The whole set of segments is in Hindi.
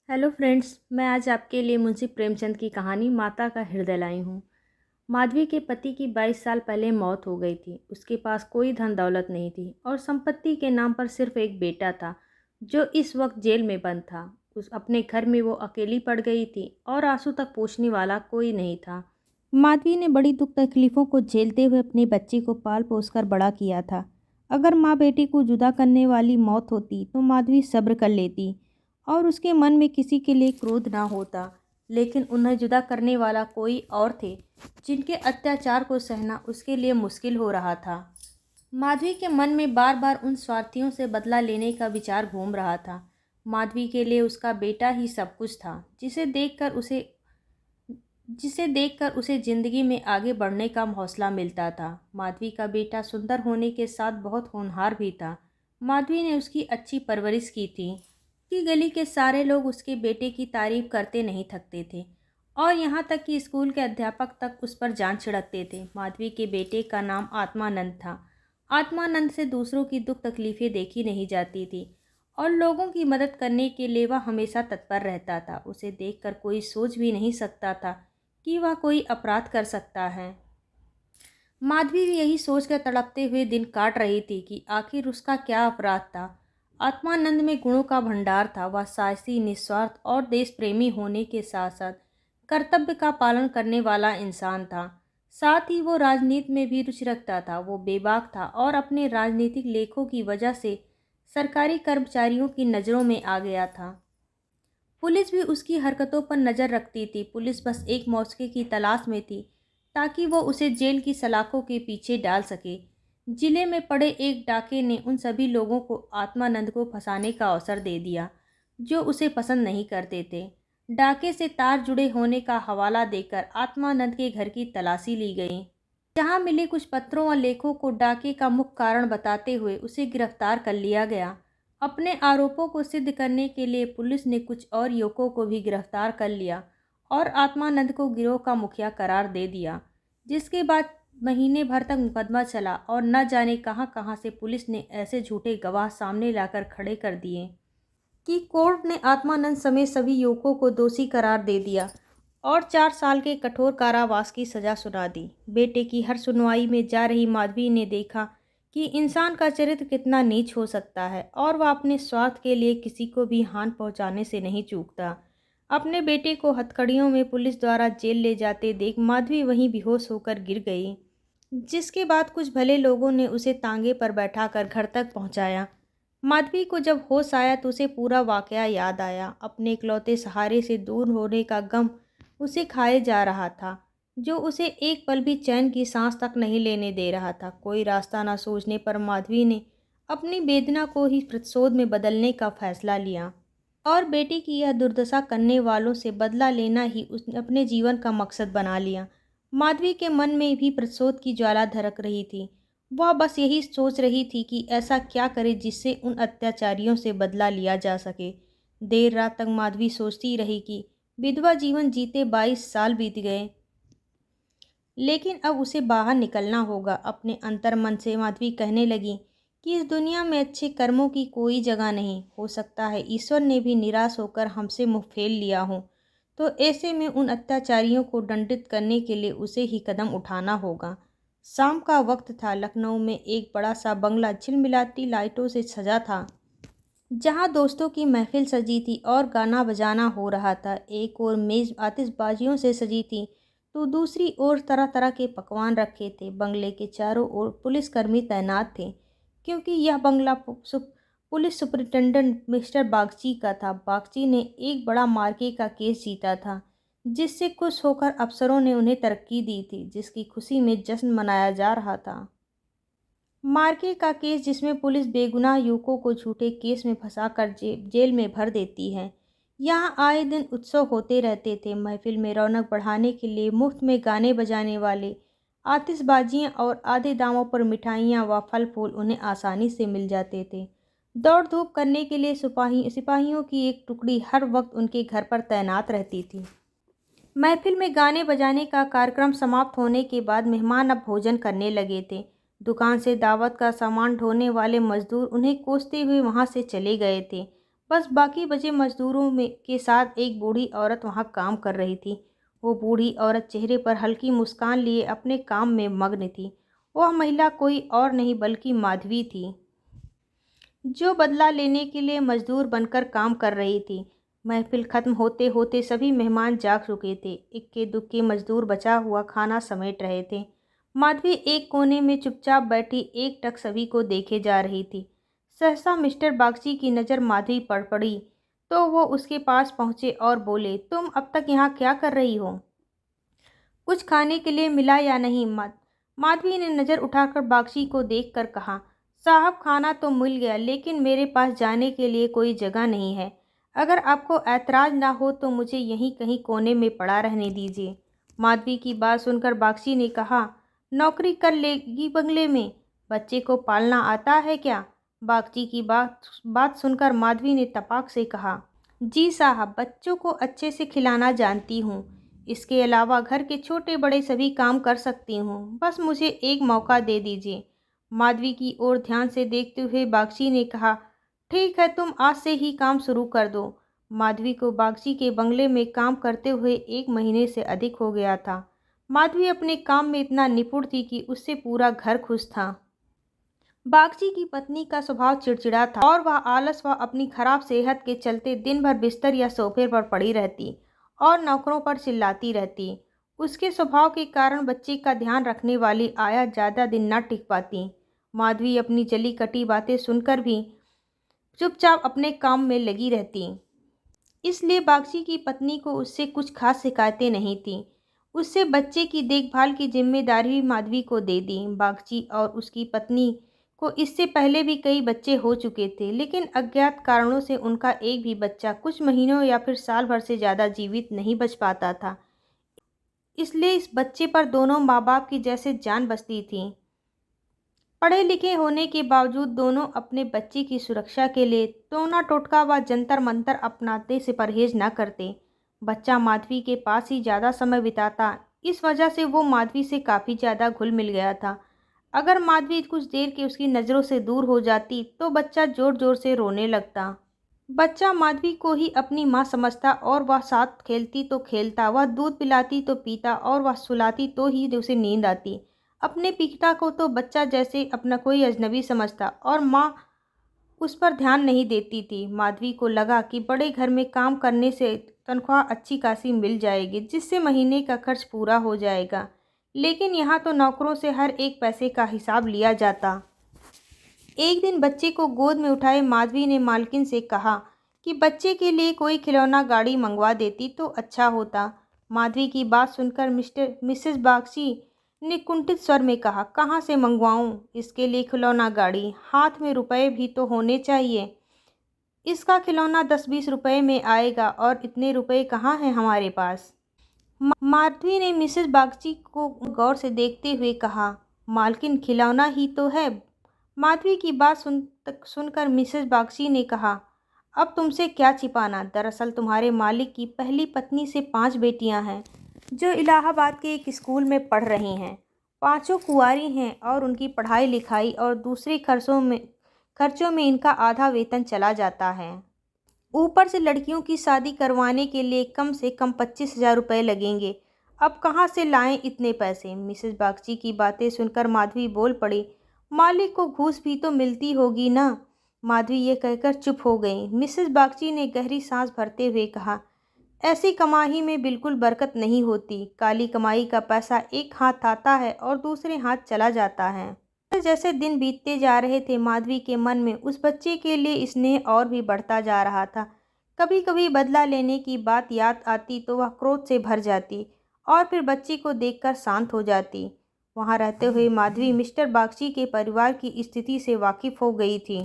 हेलो फ्रेंड्स, मैं आज आपके लिए मुंशी प्रेमचंद की कहानी माता का हृदय लाई हूँ। माधवी के पति की 22 साल पहले मौत हो गई थी। उसके पास कोई धन दौलत नहीं थी और संपत्ति के नाम पर सिर्फ एक बेटा था जो इस वक्त जेल में बंद था। उस अपने घर में वो अकेली पड़ गई थी और आंसू तक पोंछने वाला कोई नहीं था। माधवी ने बड़ी दुख तकलीफ़ों को झेलते हुए अपने बच्ची को पाल पोस कर बड़ा किया था। अगर माँ बेटी को जुदा करने वाली मौत होती तो माधवी सब्र कर लेती और उसके मन में किसी के लिए क्रोध ना होता, लेकिन उन्हें जुदा करने वाला कोई और थे जिनके अत्याचार को सहना उसके लिए मुश्किल हो रहा था। माधवी के मन में बार बार उन स्वार्थियों से बदला लेने का विचार घूम रहा था। माधवी के लिए उसका बेटा ही सब कुछ था, जिसे देखकर उसे ज़िंदगी में आगे बढ़ने का हौसला मिलता था। माधवी का बेटा सुंदर होने के साथ बहुत होनहार भी था। माधवी ने उसकी अच्छी परवरिश की थी कि गली के सारे लोग उसके बेटे की तारीफ करते नहीं थकते थे और यहाँ तक कि स्कूल के अध्यापक तक उस पर जान छिड़कते थे। माधवी के बेटे का नाम आत्मानंद था। आत्मानंद से दूसरों की दुख तकलीफ़ें देखी नहीं जाती थी और लोगों की मदद करने के लिए वह हमेशा तत्पर रहता था। उसे देखकर कोई सोच भी नहीं सकता था कि वह कोई अपराध कर सकता है। माधवी भी यही सोचकर तड़पते हुए दिन काट रही थी कि आखिर उसका क्या अपराध था। आत्मानंद में गुणों का भंडार था। वह साहसी, निस्वार्थ और देश प्रेमी होने के साथ साथ कर्तव्य का पालन करने वाला इंसान था। साथ ही वो राजनीति में भी रुचि रखता था। वो बेबाक था और अपने राजनीतिक लेखों की वजह से सरकारी कर्मचारियों की नज़रों में आ गया था। पुलिस भी उसकी हरकतों पर नज़र रखती थी। पुलिस बस एक मौके की तलाश में थी ताकि वो उसे जेल की सलाखों के पीछे डाल सके। जिले में पड़े एक डाके ने उन सभी लोगों को आत्मानंद को फंसाने का अवसर दे दिया जो उसे पसंद नहीं करते थे। डाके से तार जुड़े होने का हवाला देकर आत्मानंद के घर की तलाशी ली गई, जहां मिले कुछ पत्रों और लेखों को डाके का मुख्य कारण बताते हुए उसे गिरफ्तार कर लिया गया। अपने आरोपों को सिद्ध करने के लिए पुलिस ने कुछ और युवकों को भी गिरफ्तार कर लिया और आत्मानंद को गिरोह का मुखिया करार दे दिया, जिसके बाद महीने भर तक मुकदमा चला और न जाने कहां कहां से पुलिस ने ऐसे झूठे गवाह सामने लाकर खड़े कर दिए कि कोर्ट ने आत्मानंद समेत सभी युवकों को दोषी करार दे दिया और 4 साल के कठोर कारावास की सजा सुना दी। बेटे की हर सुनवाई में जा रही माधवी ने देखा कि इंसान का चरित्र कितना नीच हो सकता है और वह अपने स्वार्थ के लिए किसी को भी हानि पहुंचाने से नहीं चूकता। अपने बेटे को हथकड़ियों में पुलिस द्वारा जेल ले जाते देख माधवी वहीं बेहोश होकर गिर गई, जिसके बाद कुछ भले लोगों ने उसे तांगे पर बैठाकर घर तक पहुंचाया। माधवी को जब होश आया तो उसे पूरा वाकया याद आया। अपने इकलौते सहारे से दूर होने का गम उसे खाए जा रहा था, जो उसे एक पल भी चैन की सांस तक नहीं लेने दे रहा था। कोई रास्ता न सूझने पर माधवी ने अपनी वेदना को ही प्रतिशोध में बदलने का फैसला लिया और बेटी की यह दुर्दशा करने वालों से बदला लेना ही उसने अपने जीवन का मकसद बना लिया। माधवी के मन में भी प्रतिशोध की ज्वाला धड़क रही थी। वह बस यही सोच रही थी कि ऐसा क्या करे जिससे उन अत्याचारियों से बदला लिया जा सके। देर रात तक माधवी सोचती रही कि विधवा जीवन जीते 22 साल बीत गए, लेकिन अब उसे बाहर निकलना होगा। अपने अंतर मन से माधवी कहने लगी कि इस दुनिया में अच्छे कर्मों की कोई जगह नहीं। हो सकता है ईश्वर ने भी निराश होकर हमसे मुँह फेर लिया हो, तो ऐसे में उन अत्याचारियों को दंडित करने के लिए उसे ही कदम उठाना होगा। शाम का वक्त था। लखनऊ में एक बड़ा सा बंगला झिलमिलाती लाइटों से सजा था, जहाँ दोस्तों की महफिल सजी थी और गाना बजाना हो रहा था। एक ओर मेज़ आतिशबाजियों से सजी थी तो दूसरी ओर तरह तरह के पकवान रखे थे। बंगले के चारों ओर पुलिसकर्मी तैनात थे, क्योंकि यह बंगला पुलिस सुपरिटेंडेंट मिस्टर बागची का था। बागची ने एक बड़ा मार्के का केस जीता था, जिससे खुश होकर अफसरों ने उन्हें तरक्की दी थी, जिसकी खुशी में जश्न मनाया जा रहा था। मार्के का केस, जिसमें पुलिस बेगुनाह युवकों को झूठे केस में फंसाकर जेल में भर देती है। यहाँ आए दिन उत्सव होते रहते थे। महफिल में रौनक बढ़ाने के लिए मुफ्त में गाने बजाने वाले, आतिशबाजियाँ और आधे दामों पर मिठाइयाँ व फल फूल उन्हें आसानी से मिल जाते थे। दौड़ धूप करने के लिए सिपाहियों की एक टुकड़ी हर वक्त उनके घर पर तैनात रहती थी। महफिल में गाने बजाने का कार्यक्रम समाप्त होने के बाद मेहमान अब भोजन करने लगे थे। दुकान से दावत का सामान ढोने वाले मजदूर उन्हें कोसते हुए वहां से चले गए थे। बस बाकी बचे मजदूरों में के साथ एक बूढ़ी औरत वहाँ काम कर रही थी। वो बूढ़ी औरत चेहरे पर हल्की मुस्कान लिए अपने काम में मग्न थी। वह महिला कोई और नहीं बल्कि माधवी थी, जो बदला लेने के लिए मजदूर बनकर काम कर रही थी। महफिल खत्म होते होते सभी मेहमान जाग चुके थे। इक्के दुक्के मजदूर बचा हुआ खाना समेट रहे थे। माधवी एक कोने में चुपचाप बैठी एकटक सभी को देखे जा रही थी। सहसा मिस्टर बागची की नज़र माधवी पर पड़ी तो वो उसके पास पहुंचे और बोले, तुम अब तक यहाँ क्या कर रही हो? कुछ खाने के लिए मिला या नहीं? माधवी ने नज़र उठाकर बागची को देखकर कहा, साहब खाना तो मिल गया, लेकिन मेरे पास जाने के लिए कोई जगह नहीं है। अगर आपको ऐतराज़ ना हो तो मुझे यहीं कहीं कोने में पड़ा रहने दीजिए। माधवी की बात सुनकर बागची ने कहा, नौकरी कर लेगी बंगले में, बच्चे को पालना आता है क्या? बागची की बात बात सुनकर माधवी ने तपाक से कहा, जी साहब, बच्चों को अच्छे से खिलाना जानती हूँ। इसके अलावा घर के छोटे बड़े सभी काम कर सकती हूँ। बस मुझे एक मौका दे दीजिए। माधवी की ओर ध्यान से देखते हुए बागची ने कहा, ठीक है, तुम आज से ही काम शुरू कर दो। माधवी को बागची के बंगले में काम करते हुए 1 महीने से अधिक हो गया था। माधवी अपने काम में इतना निपुण थी कि उससे पूरा घर खुश था। बागची की पत्नी का स्वभाव चिड़चिड़ा था और वह आलस व अपनी खराब सेहत के चलते दिन भर बिस्तर या सोफे पर पड़ी रहती और नौकरों पर चिल्लाती रहती। उसके स्वभाव के कारण बच्चे का ध्यान रखने वाली आया ज़्यादा दिन न टिक पाती। माधवी अपनी जली कटी बातें सुनकर भी चुपचाप अपने काम में लगी रहती, इसलिए बागची की पत्नी को उससे कुछ खास शिकायतें नहीं थीं। उससे बच्चे की देखभाल की जिम्मेदारी भी माधवी को दे दी। बागची और उसकी पत्नी को इससे पहले भी कई बच्चे हो चुके थे, लेकिन अज्ञात कारणों से उनका एक भी बच्चा कुछ महीनों या फिर साल भर से ज़्यादा जीवित नहीं बच पाता था। इसलिए इस बच्चे पर दोनों माँ बाप की जैसे जान बसती थी। पढ़े लिखे होने के बावजूद दोनों अपने बच्चे की सुरक्षा के लिए टोना टोटका व जंतर मंतर अपनाते से परहेज न करते। बच्चा माधवी के पास ही ज़्यादा समय बिताता। इस वजह से वो माधवी से काफ़ी ज़्यादा घुल मिल गया था। अगर माधवी कुछ देर के उसकी नज़रों से दूर हो जाती तो बच्चा ज़ोर ज़ोर से रोने लगता। बच्चा माधवी को ही अपनी माँ समझता और वह साथ खेलती तो खेलता, वह दूध पिलाती तो पीता और वह सुलाती तो ही उसे नींद आती। अपने पिता को तो बच्चा जैसे अपना कोई अजनबी समझता और माँ उस पर ध्यान नहीं देती थी। माधवी को लगा कि बड़े घर में काम करने से तनख्वाह अच्छी खासी मिल जाएगी, जिससे महीने का खर्च पूरा हो जाएगा। लेकिन यहाँ तो नौकरों से हर एक पैसे का हिसाब लिया जाता। एक दिन बच्चे को गोद में उठाए माधवी ने मालकिन से कहा कि बच्चे के लिए कोई खिलौना गाड़ी मंगवा देती तो अच्छा होता। माधवी की बात सुनकर मिसेस बागची ने कुंठित स्वर में कहा, कहाँ से मंगवाऊं इसके लिए खिलौना गाड़ी? हाथ में रुपए भी तो होने चाहिए। इसका खिलौना 10-20 रुपए में आएगा और इतने रुपए कहाँ हैं हमारे पास? माधवी ने मिसेस बागची को गौर से देखते हुए कहा, मालकिन खिलौना ही तो है। माधवी की बात सुनकर मिसेस बागची ने कहा, अब तुमसे क्या छिपाना? दरअसल तुम्हारे मालिक की पहली पत्नी से 5 बेटियां हैं, जो इलाहाबाद के एक स्कूल में पढ़ रही हैं। पांचों कुंवारी हैं और उनकी पढ़ाई लिखाई और दूसरे खर्चों में इनका आधा वेतन चला जाता है। ऊपर से लड़कियों की शादी करवाने के लिए कम से कम 25,000 रुपये लगेंगे। अब कहाँ से लाएं इतने पैसे? मिसेस बागची की बातें सुनकर माधवी बोल पड़ी, मालिक को घूस भी तो मिलती होगी ना। माधवी ये कहकर चुप हो गई। मिसेस बागची ने गहरी सांस भरते हुए कहा, ऐसी कमाई में बिल्कुल बरकत नहीं होती। काली कमाई का पैसा एक हाथ आता है और दूसरे हाथ चला जाता है। जैसे दिन बीतते जा रहे थे, माधवी के मन में उस बच्चे के लिए स्नेह और भी बढ़ता जा रहा था। कभी कभी बदला लेने की बात याद आती तो वह क्रोध से भर जाती और फिर बच्चे को देखकर शांत हो जाती। वहाँ रहते हुए माधवी मिस्टर बागची के परिवार की स्थिति से वाकिफ हो गई थी।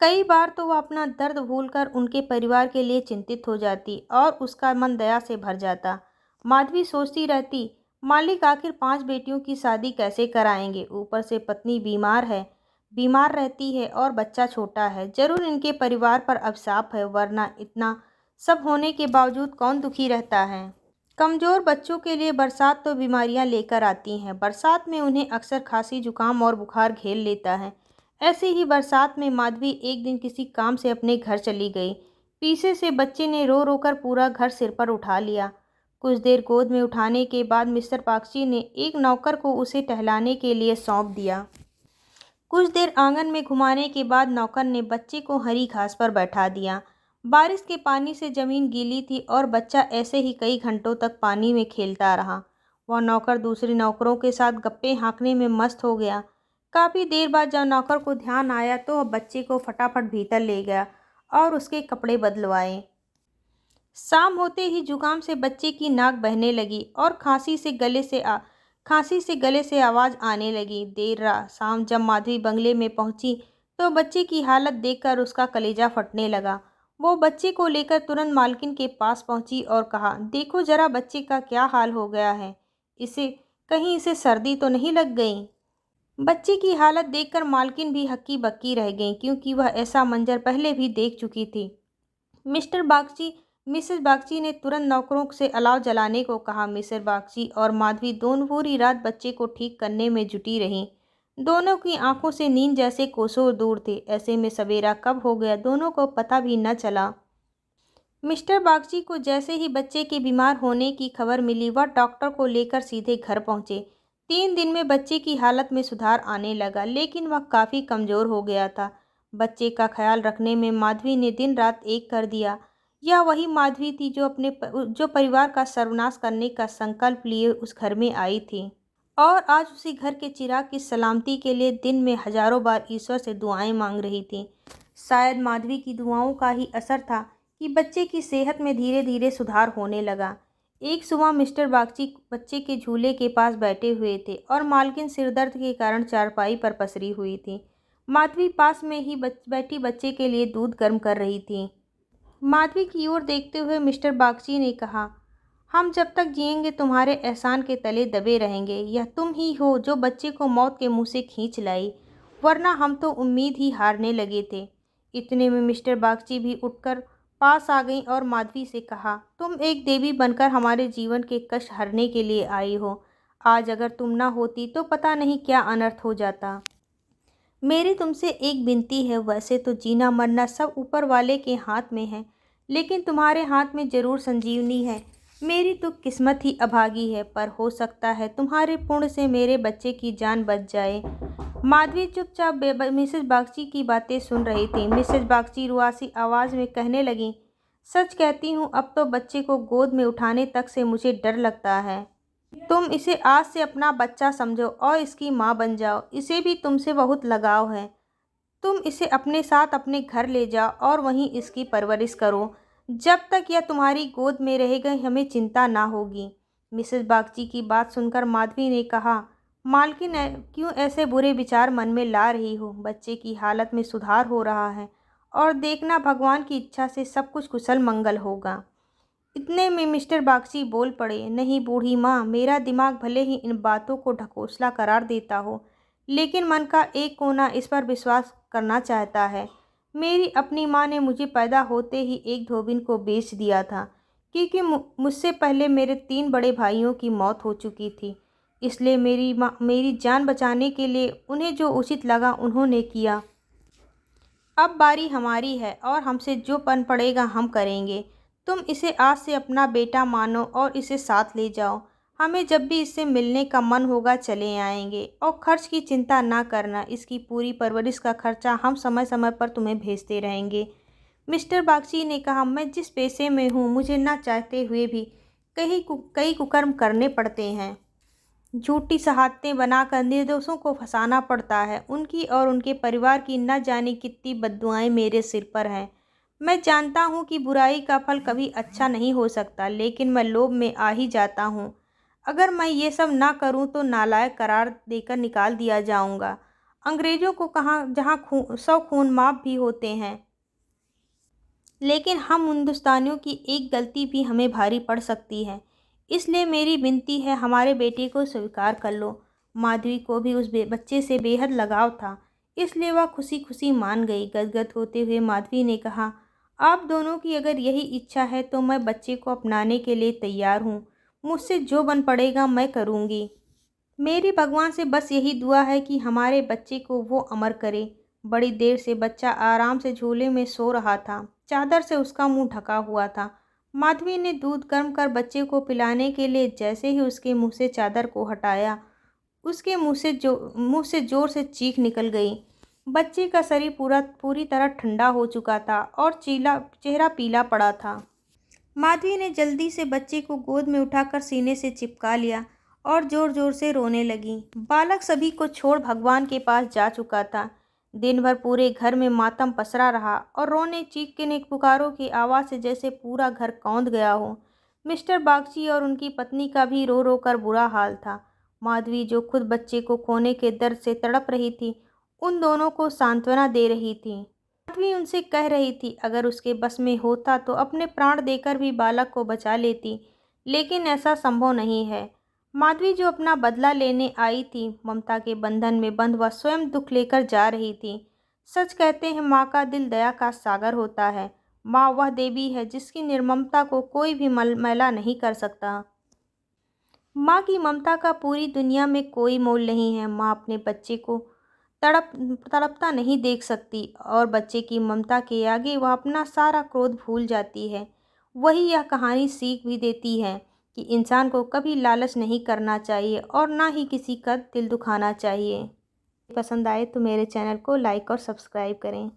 कई बार तो वह अपना दर्द भूलकर उनके परिवार के लिए चिंतित हो जाती और उसका मन दया से भर जाता। माधवी सोचती रहती, मालिक आखिर 5 बेटियों की शादी कैसे कराएंगे? ऊपर से पत्नी बीमार रहती है और बच्चा छोटा है। जरूर इनके परिवार पर अभिशाप है, वरना इतना सब होने के बावजूद कौन दुखी रहता है? कमज़ोर बच्चों के लिए बरसात तो बीमारियां लेकर आती हैं। बरसात में उन्हें अक्सर खांसी, जुकाम और बुखार घेर लेता है। ऐसे ही बरसात में माधवी एक दिन किसी काम से अपने घर चली गई। पीछे से बच्चे ने रो रो कर पूरा घर सिर पर उठा लिया। कुछ देर गोद में उठाने के बाद मिस्टर बागची ने एक नौकर को उसे टहलाने के लिए सौंप दिया। कुछ देर आंगन में घुमाने के बाद नौकर ने बच्चे को हरी घास पर बैठा दिया। बारिश के पानी से जमीन गीली थी और बच्चा ऐसे ही कई घंटों तक पानी में खेलता रहा। वह नौकर दूसरे नौकरों के साथ गप्पे हाँकने में मस्त हो गया। काफ़ी देर बाद जब नौकर को ध्यान आया तो वह बच्चे को फटाफट भीतर ले गया और उसके कपड़े बदलवाए। शाम होते ही जुकाम से बच्चे की नाक बहने लगी और खांसी से गले से आवाज़ आने लगी। शाम जब माधवी बंगले में पहुंची तो बच्चे की हालत देखकर उसका कलेजा फटने लगा। वो बच्चे को लेकर तुरंत मालकिन के पास पहुंची और कहा, देखो जरा बच्चे का क्या हाल हो गया है। इसे सर्दी तो नहीं लग गई। बच्चे की हालत देखकर मालकिन भी हक्की बक्की रह गई, क्योंकि वह ऐसा मंजर पहले भी देख चुकी थी। मिसेस बागची ने तुरंत नौकरों से अलाव जलाने को कहा। मिसेस बागची और माधवी दोनों पूरी रात बच्चे को ठीक करने में जुटी रहीं। दोनों की आंखों से नींद जैसे कोसों दूर थे। ऐसे में सवेरा कब हो गया दोनों को पता भी न चला। मिस्टर बागची को जैसे ही बच्चे के बीमार होने की खबर मिली, वह डॉक्टर को लेकर सीधे घर पहुंचे। 3 दिन में बच्चे की हालत में सुधार आने लगा, लेकिन वह काफ़ी कमज़ोर हो गया था। बच्चे का ख्याल रखने में माधवी ने दिन रात एक कर दिया। यह वही माधवी थी जो परिवार का सर्वनाश करने का संकल्प लिए उस घर में आई थी और आज उसी घर के चिराग की सलामती के लिए दिन में हजारों बार ईश्वर से दुआएं मांग रही थी। शायद माधवी की दुआओं का ही असर था कि बच्चे की सेहत में धीरे धीरे सुधार होने लगा। एक सुबह मिस्टर बागची बच्चे के झूले के पास बैठे हुए थे और मालकिन सिरदर्द के कारण चारपाई पर पसरी हुई थी। माधवी पास में ही बैठी बच्चे के लिए दूध गर्म कर रही थी। माधवी की ओर देखते हुए मिस्टर बागची ने कहा, हम जब तक जिएंगे तुम्हारे एहसान के तले दबे रहेंगे। यह तुम ही हो जो बच्चे को मौत के मुंह से खींच लाई, वरना हम तो उम्मीद ही हारने लगे थे। इतने में मिस्टर बागची भी उठकर पास आ गई और माधवी से कहा, तुम एक देवी बनकर हमारे जीवन के कष्ट हरने के लिए आई हो। आज अगर तुम ना होती तो पता नहीं क्या अनर्थ हो जाता। मेरी तुमसे एक विनती है, वैसे तो जीना मरना सब ऊपर वाले के हाथ में है, लेकिन तुम्हारे हाथ में ज़रूर संजीवनी है। मेरी तो किस्मत ही अभागी है, पर हो सकता है तुम्हारे पुण्य से मेरे बच्चे की जान बच जाए। माधवी चुपचाप मिसेस बागची की बातें सुन रही थी। मिसेस बागची रुआसी आवाज़ में कहने लगी, सच कहती हूँ, अब तो बच्चे को गोद में उठाने तक से मुझे डर लगता है। तुम इसे आज से अपना बच्चा समझो और इसकी माँ बन जाओ। इसे भी तुमसे बहुत लगाव है। तुम इसे अपने साथ अपने घर ले जाओ और वहीं इसकी परवरिश करो। जब तक यह तुम्हारी गोद में रहेगा हमें चिंता ना होगी। मिसेस बागची की बात सुनकर माधवी ने कहा, मालकिन क्यों ऐसे बुरे विचार मन में ला रही हो। बच्चे की हालत में सुधार हो रहा है और देखना भगवान की इच्छा से सब कुछ कुशल मंगल होगा। इतने में मिस्टर बागची बोल पड़े, नहीं बूढ़ी माँ, मेरा दिमाग भले ही इन बातों को ढकोसला करार देता हो, लेकिन मन का एक कोना इस पर विश्वास करना चाहता है। मेरी अपनी माँ ने मुझे पैदा होते ही एक धोबिन को बेच दिया था, क्योंकि मुझसे पहले मेरे 3 बड़े भाइयों की मौत हो चुकी थी। इसलिए मेरी जान बचाने के लिए उन्हें जो उचित लगा उन्होंने किया। अब बारी हमारी है और हमसे जो बन पड़ेगा हम करेंगे। तुम इसे आज से अपना बेटा मानो और इसे साथ ले जाओ। हमें जब भी इससे मिलने का मन होगा चले आएंगे और खर्च की चिंता ना करना। इसकी पूरी परवरिश का खर्चा हम समय समय पर तुम्हें भेजते रहेंगे। मिस्टर बागची ने कहा, मैं जिस पेशे में हूँ मुझे ना चाहते हुए भी कई कुकर्म करने पड़ते हैं। झूठी शहादतें बनाकर निर्दोषों को फंसाना पड़ता है। उनकी और उनके परिवार की न जाने कितनी बद्दुआएं मेरे सिर पर हैं। मैं जानता हूँ कि बुराई का फल कभी अच्छा नहीं हो सकता, लेकिन मैं लोभ में आ ही जाता हूँ। अगर मैं ये सब ना करूँ तो नालायक करार देकर निकाल दिया जाऊँगा। अंग्रेज़ों को कहाँ जहाँ 100 खून माफ़ भी होते हैं, लेकिन हम हिंदुस्तानियों की एक गलती भी हमें भारी पड़ सकती है। इसलिए मेरी विनती है, हमारे बेटे को स्वीकार कर लो। माधवी को भी उस बच्चे से बेहद लगाव था, इसलिए वह खुशी खुशी मान गई। गदगद होते हुए माधवी ने कहा, आप दोनों की अगर यही इच्छा है तो मैं बच्चे को अपनाने के लिए तैयार हूँ। मुझसे जो बन पड़ेगा मैं करूँगी। मेरी भगवान से बस यही दुआ है कि हमारे बच्चे को वो अमर करे। बड़ी देर से बच्चा आराम से झूले में सो रहा था। चादर से उसका मुंह ढका हुआ था। माधवी ने दूध गर्म कर बच्चे को पिलाने के लिए जैसे ही उसके मुंह से चादर को हटाया, उसके मुंह से जोर से चीख निकल गई। बच्चे का शरीर पूरी तरह ठंडा हो चुका था और चेहरा पीला पड़ा था। माधवी ने जल्दी से बच्चे को गोद में उठाकर सीने से चिपका लिया और जोर जोर से रोने लगी। बालक सभी को छोड़ भगवान के पास जा चुका था। दिन भर पूरे घर में मातम पसरा रहा और रोने चीखने पुकारों की आवाज़ से जैसे पूरा घर कौंध गया हो। मिस्टर बागची और उनकी पत्नी का भी रो रो कर बुरा हाल था। माधवी, जो खुद बच्चे को खोने के दर्द से तड़प रही थी, उन दोनों को सांत्वना दे रही थी। माधवी उनसे कह रही थी अगर उसके बस में होता तो अपने प्राण देकर भी बालक को बचा लेती, लेकिन ऐसा संभव नहीं है। माधवी, जो अपना बदला लेने आई थी, ममता के बंधन में बंध वह स्वयं दुख लेकर जा रही थी। सच कहते हैं, माँ का दिल दया का सागर होता है। माँ वह देवी है जिसकी निर्ममता को कोई भी मैला नहीं कर सकता। माँ की ममता का पूरी दुनिया में कोई मोल नहीं है। माँ अपने बच्चे को तड़प तड़पता नहीं देख सकती और बच्चे की ममता के आगे वह अपना सारा क्रोध भूल जाती है। वही यह कहानी सीख भी देती है कि इंसान को कभी लालच नहीं करना चाहिए और ना ही किसी का दिल दुखाना चाहिए। पसंद आए तो मेरे चैनल को लाइक और सब्सक्राइब करें।